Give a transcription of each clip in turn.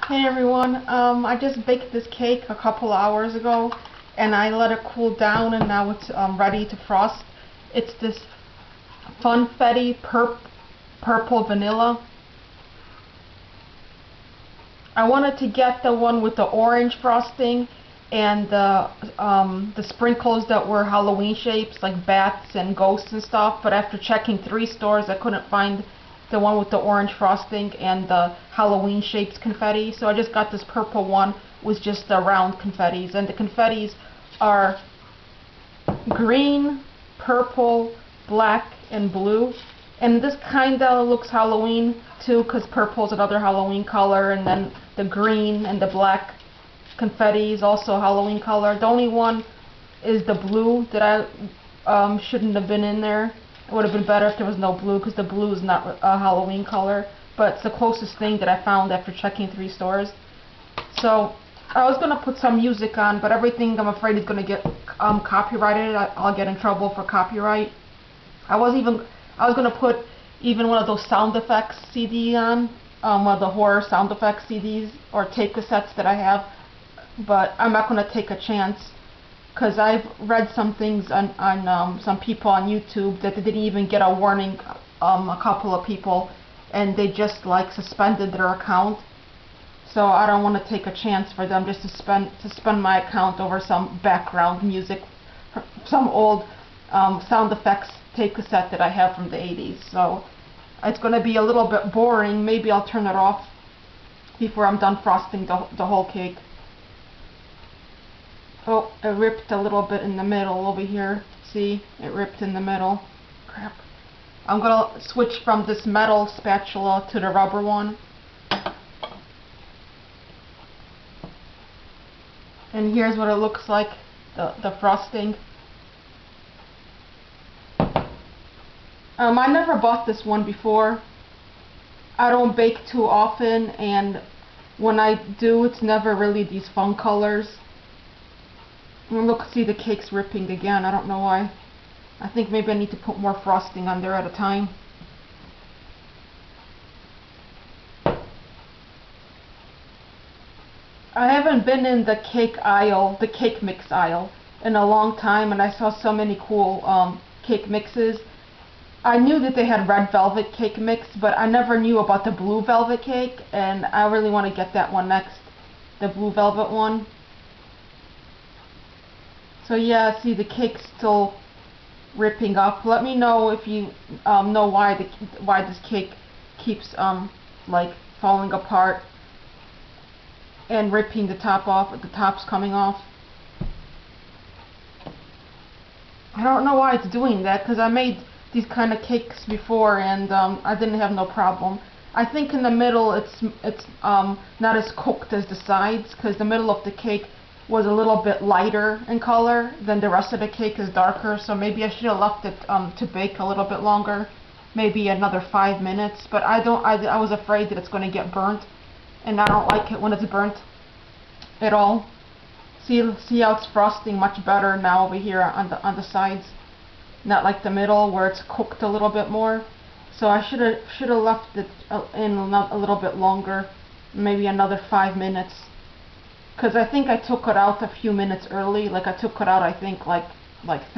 Hey everyone, I just baked this cake a couple hours ago and I let it cool down and now it's ready to frost. It's this Funfetti Purple Vanilla. I wanted to get the one with the orange frosting and the sprinkles that were Halloween shapes like bats and ghosts and stuff, but after checking 3 stores I couldn't find the one with the orange frosting and the Halloween shaped confetti, so I just got this purple one with just the round confettis, and the confettis are green, purple, black, and blue. And this kinda looks Halloween too, because purple is another Halloween color, and then the green and the black confetti is also Halloween color. The only one is the blue that I shouldn't have been in there. It would have been better if there was no blue, because the blue is not a Halloween color, but it's the closest thing that I found after checking 3 stores. So I was gonna put some music on, but everything I'm afraid is gonna get copyrighted. I'll get in trouble for copyright. I was gonna put even one of those sound effects CD on, one of the horror sound effects CDs or tape cassettes that I have, but I'm not gonna take a chance, because I've read some things on some people on YouTube that they didn't even get a warning, a couple of people, and they just like suspended their account. So I don't want to take a chance for them just to suspend my account over some background music, some old sound effects tape cassette that I have from the 80s. So it's going to be a little bit boring. Maybe I'll turn it off before I'm done frosting the whole cake. Oh, it ripped a little bit in the middle over here. See, it ripped in the middle. Crap. I'm going to switch from this metal spatula to the rubber one. And here's what it looks like, the frosting. I never bought this one before. I don't bake too often, and when I do, it's never really these fun colors. And look, see, the cake's ripping again. I don't know why. I think maybe I need to put more frosting on there at a time. I haven't been in the cake aisle, the cake mix aisle, in a long time, and I saw so many cool cake mixes. I knew that they had red velvet cake mix, but I never knew about the blue velvet cake, and I really want to get that one next, the blue velvet one. So yeah, see, the cake's still ripping up. Let me know if you know why this cake keeps like falling apart and ripping the top off, the top's coming off. I don't know why it's doing that, because I made these kind of cakes before and I didn't have no problem. I think in the middle it's not as cooked as the sides, because the middle of the cake was a little bit lighter in color than the rest of the cake is darker, so maybe I should have left it to bake a little bit longer, maybe another 5 minutes, but I was afraid that it's going to get burnt, and I don't like it when it's burnt at all. See how it's frosting much better now over here on the sides, not like the middle where it's cooked a little bit more. So I should have left it in a little bit longer, maybe another 5 minutes, because I think I took it out a few minutes early. Like I took it out, I think like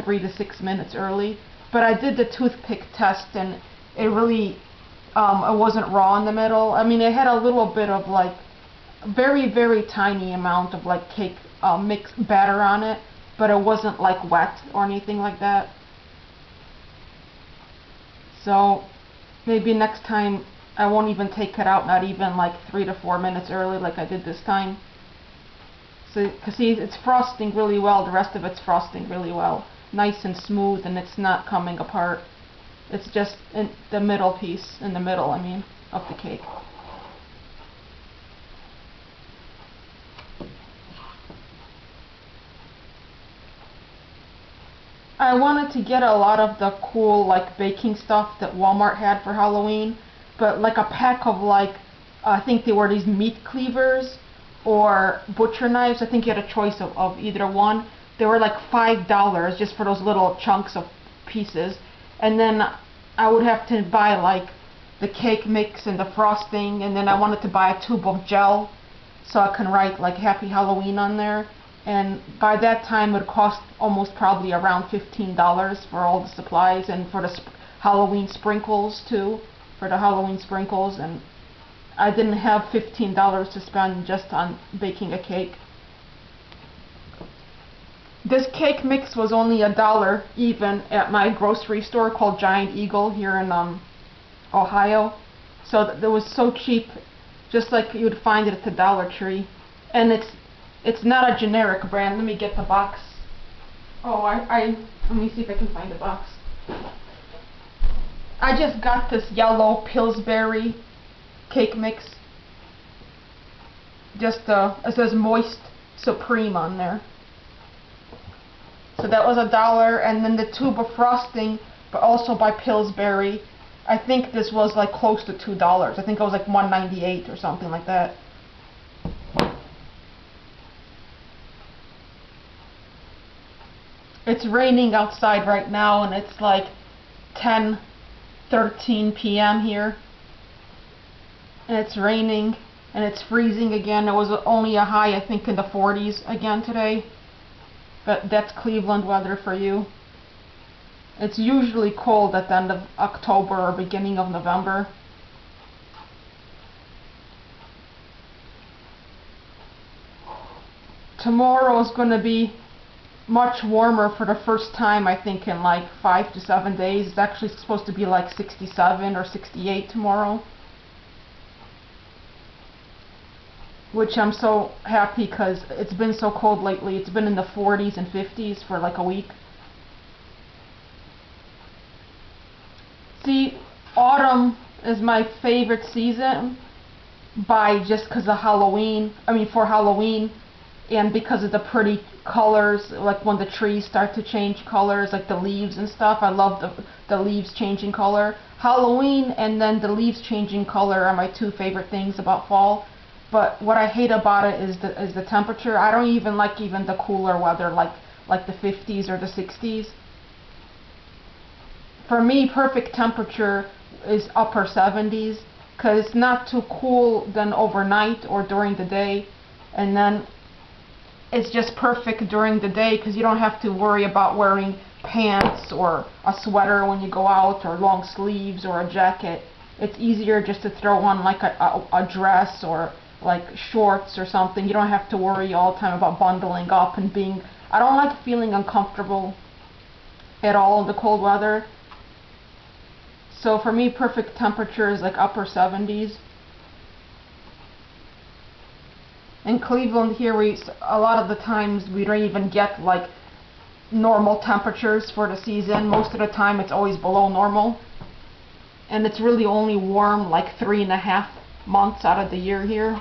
3 to 6 minutes early. But I did the toothpick test and it really it wasn't raw in the middle. I mean, it had a little bit of like very tiny amount of like cake mix batter on it, but it wasn't like wet or anything like that. So maybe next time I won't even take it out, not even like 3 to 4 minutes early like I did this time. So, cause see, it's frosting really well. The rest of it's frosting really well, nice and smooth, and it's not coming apart. It's just in the middle piece, in the middle, I mean, of the cake. I wanted to get a lot of the cool like baking stuff that Walmart had for Halloween, but like a pack of like, I think they were these meat cleavers or butcher knives. I think you had a choice of either one. They were like $5 just for those little chunks of pieces, and then I would have to buy like the cake mix and the frosting, and then I wanted to buy a tube of gel so I can write like Happy Halloween on there. And by that time it cost almost probably around $15 for all the supplies and for the Halloween sprinkles too, for the Halloween sprinkles. And I didn't have $15 to spend just on baking a cake. This cake mix was only $1 even at my grocery store called Giant Eagle here in Ohio. So it was so cheap, just like you would find it at the Dollar Tree. And it's not a generic brand. Let me get the box. Oh, let me see if I can find the box. I just got this yellow Pillsbury cake mix. Just it says Moist Supreme on there. So that was $1, and then the tube of frosting, but also by Pillsbury. I think this was like close to $2. I think it was like $1.98 or something like that. It's raining outside right now, and it's like 10:13 p.m. here. And it's raining, and it's freezing again. It was only a high, I think, in the 40s again today. But that's Cleveland weather for you. It's usually cold at the end of October or beginning of November. Tomorrow is going to be much warmer for the first time, I think, in like 5 to 7 days. It's actually supposed to be like 67 or 68 tomorrow. Which I'm so happy because it's been so cold lately. It's been in the 40s and 50s for like a week. See, autumn is my favorite season just because of Halloween. I mean, for Halloween, and because of the pretty colors, like when the trees start to change colors, like the leaves and stuff. I love the leaves changing color. Halloween and then the leaves changing color are my two favorite things about fall. But what I hate about it is the temperature. I don't even like the cooler weather, like the 50s or the 60s. For me, perfect temperature is upper 70s, because it's not too cool then overnight or during the day, and then it's just perfect during the day because you don't have to worry about wearing pants or a sweater when you go out, or long sleeves or a jacket. It's easier just to throw on like a dress or like shorts or something. You don't have to worry all the time about bundling up and being... I don't like feeling uncomfortable at all in the cold weather. So for me, perfect temperature is like upper 70s. In Cleveland here, a lot of the times we don't even get like normal temperatures for the season. Most of the time it's always below normal. And it's really only warm like 3.5 months out of the year here.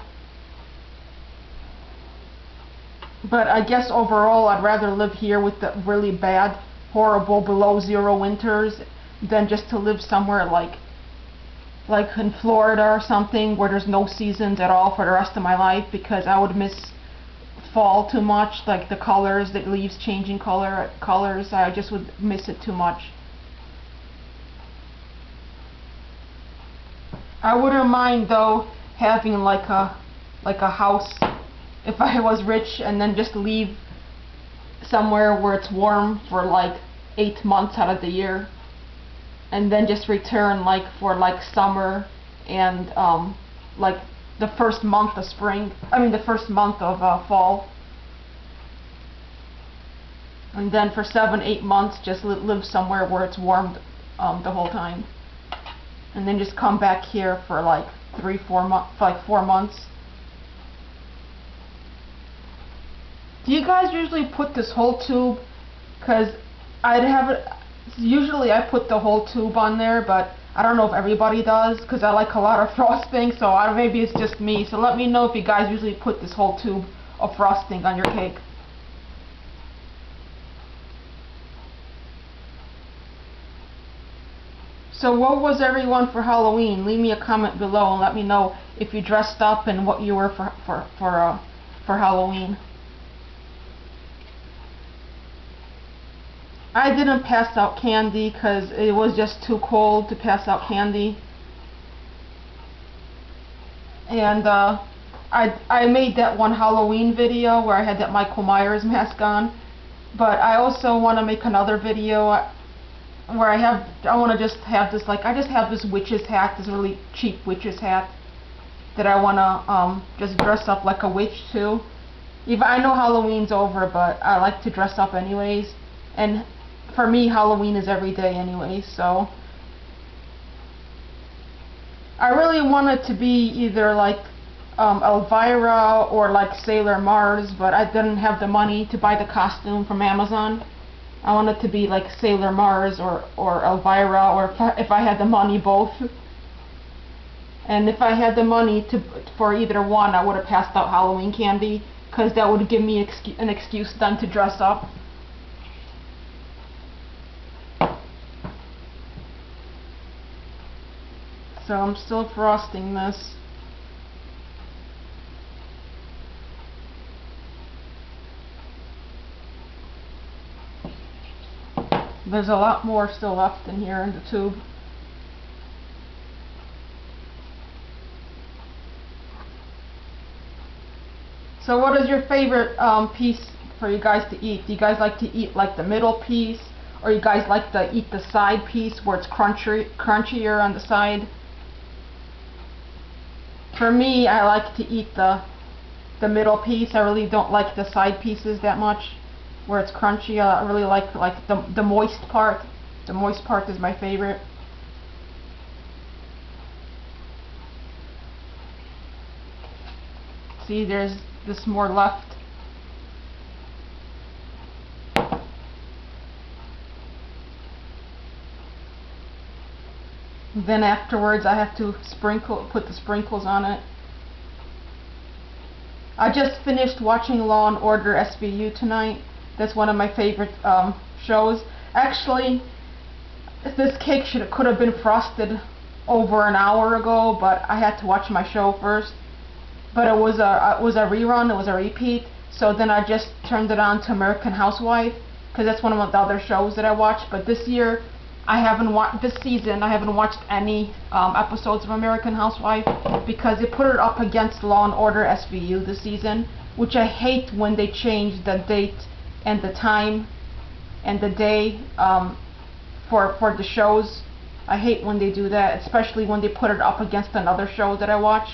But I guess overall I'd rather live here with the really bad, horrible below zero winters than just to live somewhere like in Florida or something where there's no seasons at all for the rest of my life, because I would miss fall too much, like the colors, the leaves changing colors. I just would miss it too much. I wouldn't mind though having like a house if I was rich, and then just leave somewhere where it's warm for like 8 months out of the year, and then just return like for like summer and like the first month of spring. I mean the first month of fall, and then for 7-8 months just live somewhere where it's warm the whole time, and then just come back here for like 4 months. Do you guys usually put this whole tube? Because I'd have it, usually I put the whole tube on there, but I don't know if everybody does, because I like a lot of frosting, so maybe it's just me. So let me know if you guys usually put this whole tube of frosting on your cake. So what was everyone for Halloween? Leave me a comment below and let me know if you dressed up and what you were for Halloween. I didn't pass out candy because it was just too cold to pass out candy. And I made that one Halloween video where I had that Michael Myers mask on, but I also want to make another video where I want to just have this, like, I just have this witch's hat, this really cheap witch's hat that I want to just dress up like a witch too. Even I know Halloween's over, but I like to dress up anyways, and for me Halloween is every day anyway, so I really want it to be either like Elvira or like Sailor Mars, but I didn't have the money to buy the costume from Amazon. I want it to be like Sailor Mars or Elvira, or if I had the money, both. And if I had the money for either one, I would have passed out Halloween candy, because that would give me an excuse then to dress up. So I'm still frosting this. There's a lot more still left in here in the tube. So what is your favorite piece for you guys to eat? Do you guys like to eat like the middle piece, or you guys like to eat the side piece where it's crunchier on the side? For me, I like to eat the middle piece. I really don't like the side pieces that much, where it's crunchy. I really like the moist part. The moist part is my favorite. See, there's this more left. Then afterwards I have to put the sprinkles on it. I just finished watching Law and Order SVU tonight. That's one of my favorite shows. Actually, this cake could have been frosted over an hour ago, but I had to watch my show first. But it was a rerun, it was a repeat. So then I just turned it on to American Housewife, because that's one of the other shows that I watch. But this year, this season, I haven't watched any episodes of American Housewife, because they put it up against Law and Order SVU this season, which I hate when they change the date and the time and the day for the shows. I hate when they do that, especially when they put it up against another show that I watch.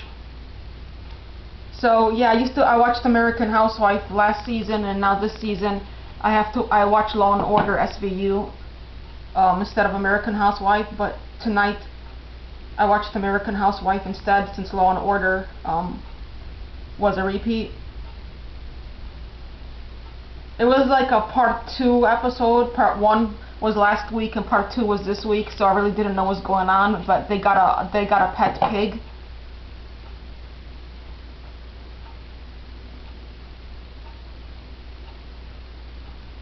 So yeah, I watched American Housewife last season, and now this season I watch Law and Order SVU instead of American Housewife. But tonight I watched American Housewife instead, since Law and Order was a repeat. It was like a part 2 episode. Part 1 was last week and part 2 was this week, so I really didn't know what was going on. But they got a pet pig.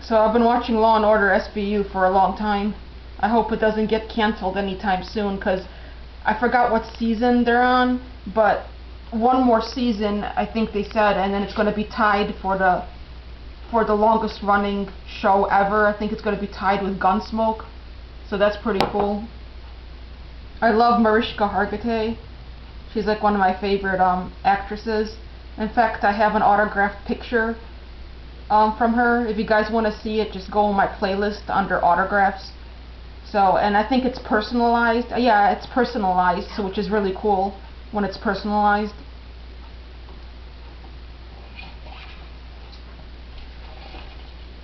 So I've been watching Law and Order SVU for a long time. I hope it doesn't get canceled anytime soon, because I forgot what season they're on, but one more season I think they said, and then it's going to be tied for the longest running show ever. I think it's going to be tied with Gunsmoke, so that's pretty cool. I love Mariska Hargitay. She's like one of my favorite actresses. In fact, I have an autographed picture from her. If you guys want to see it, just go on my playlist under autographs. So, and I think it's personalized. Yeah, it's personalized, so which is really cool when it's personalized.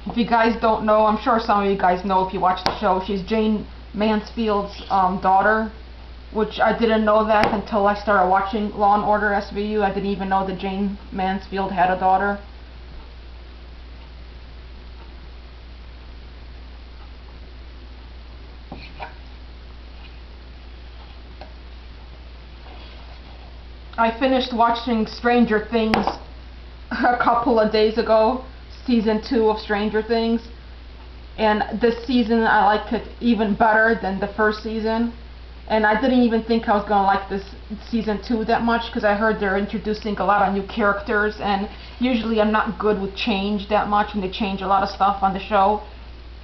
If you guys don't know, I'm sure some of you guys know if you watch the show, she's Jayne Mansfield's daughter, which I didn't know that until I started watching Law and Order SVU. I didn't even know that Jayne Mansfield had a daughter. I finished watching Stranger Things a couple of days ago, season 2 of Stranger Things, and this season I liked it even better than the first season, and I didn't even think I was going to like this season 2 that much, because I heard they're introducing a lot of new characters, and usually I'm not good with change that much when they change a lot of stuff on the show,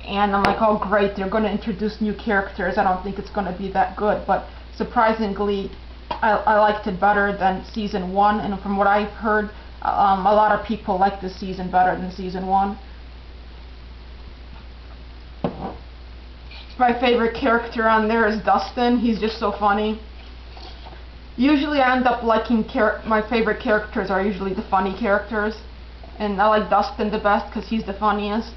and I'm like, oh great, they're going to introduce new characters. I don't think it's going to be that good, but surprisingly I liked it better than season 1, and from what I've heard, a lot of people like this season better than season 1. My favorite character on there is Dustin. He's just so funny. Usually I end up liking my favorite characters are usually the funny characters, and I like Dustin the best because he's the funniest.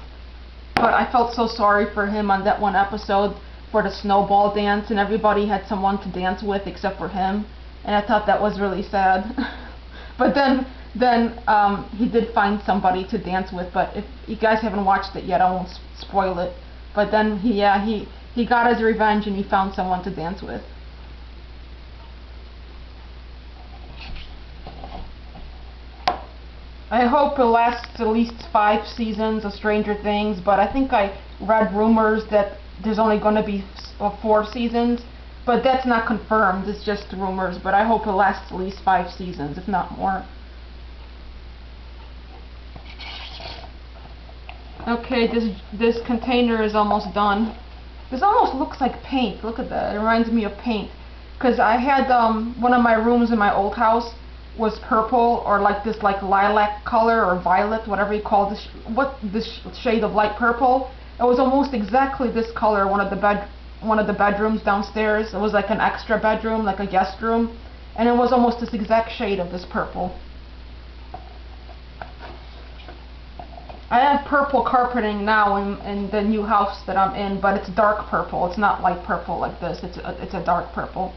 But I felt so sorry for him on that one episode for the snowball dance, and everybody had someone to dance with except for him, and I thought that was really sad. But then he did find somebody to dance with, but if you guys haven't watched it yet, I won't spoil it. But then he got his revenge and he found someone to dance with. I hope it lasts at least 5 seasons of Stranger Things, but I think I read rumors that there's only going to be 4 seasons, but that's not confirmed, it's just rumors, but I hope it lasts at least 5 seasons, if not more. Okay, this container is almost done. This almost looks like paint, look at that, it reminds me of paint. Because I had one of my rooms in my old house was purple, or like this like lilac color or violet, whatever you call this, this shade of light purple. It was almost exactly this color. One of the bedrooms downstairs. It was like an extra bedroom, like a guest room, and it was almost this exact shade of this purple. I have purple carpeting now in the new house that I'm in, but it's dark purple. It's not light purple like this. It's a dark purple.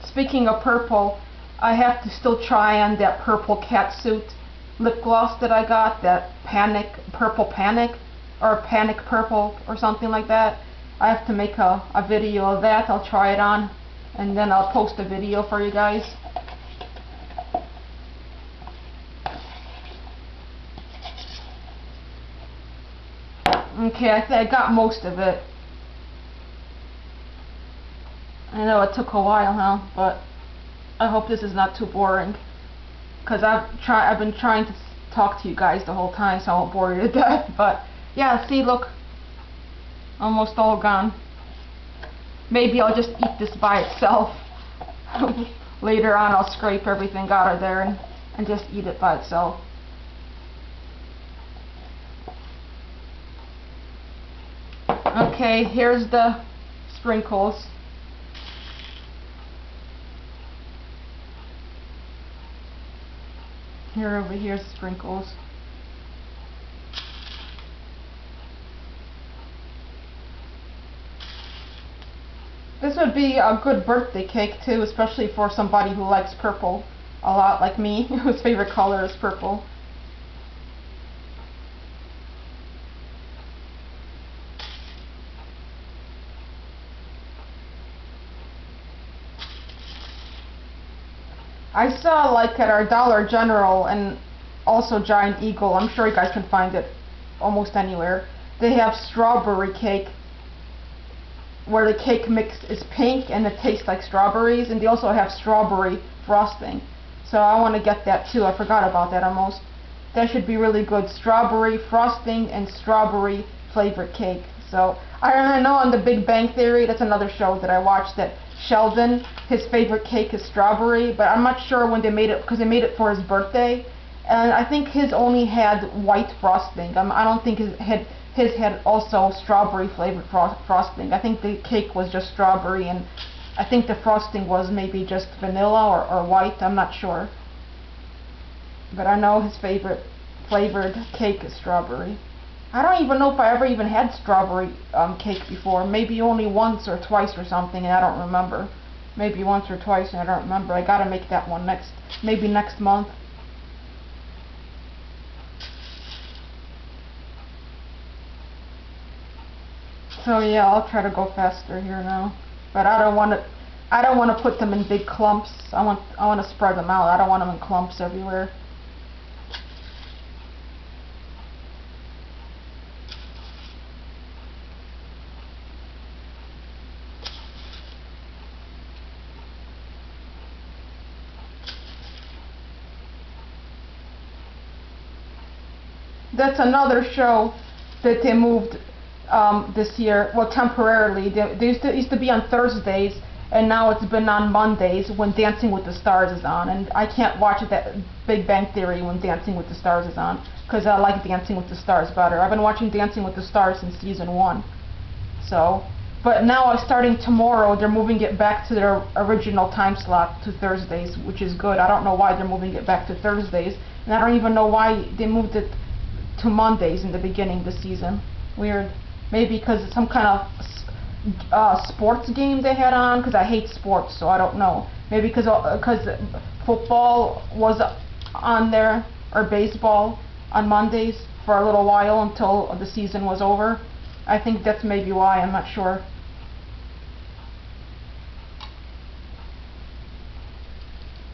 Speaking of purple, I have to still try on that purple catsuit lip gloss that I got, that purple panic, or panic purple, or something like that. I have to make a video of that. I'll try it on, and then I'll post a video for you guys. Okay, I got most of it. I know it took a while, huh? But I hope this is not too boring, because I've been trying to talk to you guys the whole time, so I won't bore you to death. But yeah, see, look, almost all gone. Maybe I'll just eat this by itself. Later on, I'll scrape everything out of there and just eat it by itself. Okay, here's the sprinkles. Over here's sprinkles. This would be a good birthday cake too, especially for somebody who likes purple a lot, like me, whose favorite color is purple. I saw, like, at our Dollar General and also Giant Eagle, I'm sure you guys can find it almost anywhere, they have strawberry cake where the cake mix is pink and it tastes like strawberries, and they also have strawberry frosting. So I want to get that too. I forgot about that almost. That should be really good. Strawberry frosting and strawberry flavored cake. So I know on The Big Bang Theory, that's another show that I watched, that Sheldon, his favorite cake is strawberry, but I'm not sure when they made it, because they made it for his birthday, and I think his only had white frosting. I don't think his had also strawberry flavored frosting. I think the cake was just strawberry, and I think the frosting was maybe just vanilla or white. I'm not sure, but I know his favorite flavored cake is strawberry. I don't even know if I ever even had strawberry cake before. Maybe only once or twice or something, and I don't remember. Maybe once or twice, and I don't remember. I gotta make that one maybe next month. So yeah, I'll try to go faster here now. But I don't want to put them in big clumps. I want to spread them out. I don't want them in clumps everywhere. That's another show that they moved this year. Well, temporarily. They used to be on Thursdays, and now it's been on Mondays when Dancing with the Stars is on. And I can't watch that Big Bang Theory when Dancing with the Stars is on, because I like Dancing with the Stars better. I've been watching Dancing with the Stars since season 1. So, but now starting tomorrow, they're moving it back to their original time slot to Thursdays, which is good. I don't know why they're moving it back to Thursdays, and I don't even know why they moved it to Mondays in the beginning of the season. Weird. Maybe because it's some kind of sports game they had on, because I hate sports, so I don't know. Maybe because football was on there, or baseball on Mondays for a little while until the season was over. I think that's maybe why, I'm not sure.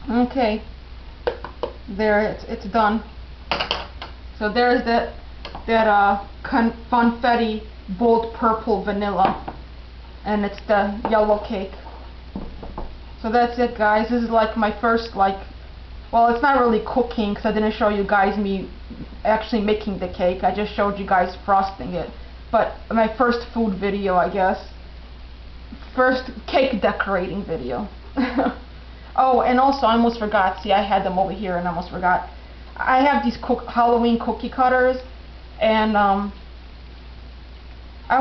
Okay, there, it's done. So there's that confetti bold purple vanilla, and it's the yellow cake. So that's it, guys. This is like my first, well, it's not really cooking because I didn't show you guys me actually making the cake. I just showed you guys frosting it. But my first food video, I guess. First cake decorating video. Oh, and also I almost forgot. See, I had them over here and I almost forgot. I have these Halloween cookie cutters, and I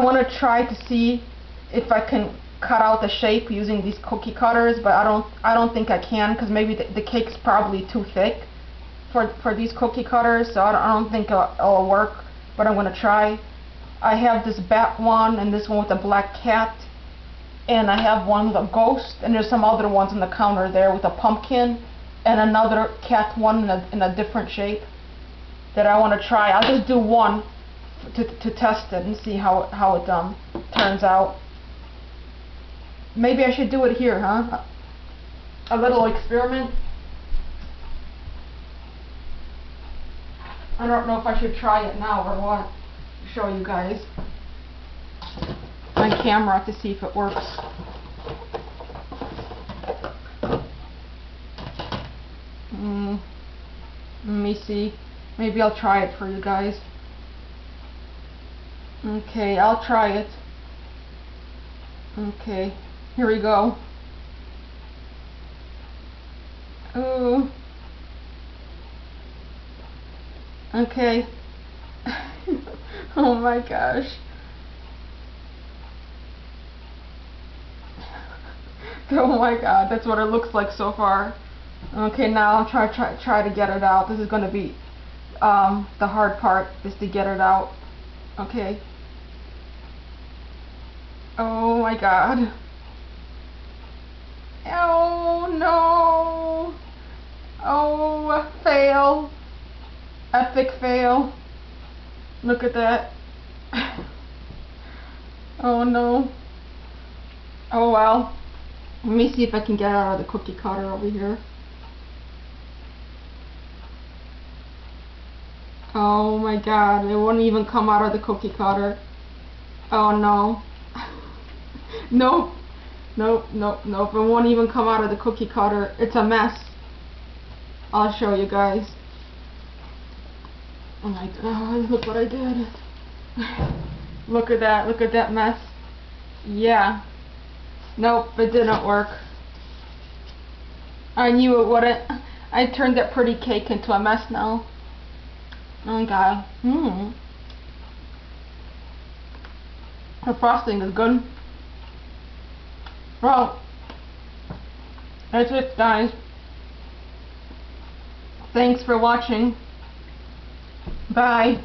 want to try to see if I can cut out the shape using these cookie cutters, but I don't think I can, because maybe the cake's probably too thick for these cookie cutters, so I don't think it'll work, but I'm going to try. I have this bat one, and this one with a black cat, and I have one with a ghost, and there's some other ones on the counter there with a pumpkin, and another cat one in a different shape that I want to try. I'll just do one to test it and see how it turns out. Maybe I should do it here, huh? A little experiment. I don't know if I should try it now or what. Show you guys on camera to see if it works. Let me see. Maybe I'll try it for you guys. Okay, I'll try it. Okay, here we go. Ooh. Okay. Oh my gosh. Oh my god, that's what it looks like so far. Okay, now I'll try to get it out. This is going to be the hard part, is to get it out. Okay. Oh my god. Oh no. Oh, fail. Epic fail. Look at that. Oh no. Oh well. Let me see if I can get out of the cookie cutter over here. Oh my god, it wouldn't even come out of the cookie cutter. Oh no. Nope. Nope, nope, nope. It won't even come out of the cookie cutter. It's a mess. I'll show you guys. Oh my god, look what I did. Look at that mess. Yeah. Nope, it didn't work. I knew it wouldn't. I turned that pretty cake into a mess now. Oh god. The frosting is good. Well, that's it, guys. Thanks for watching. Bye.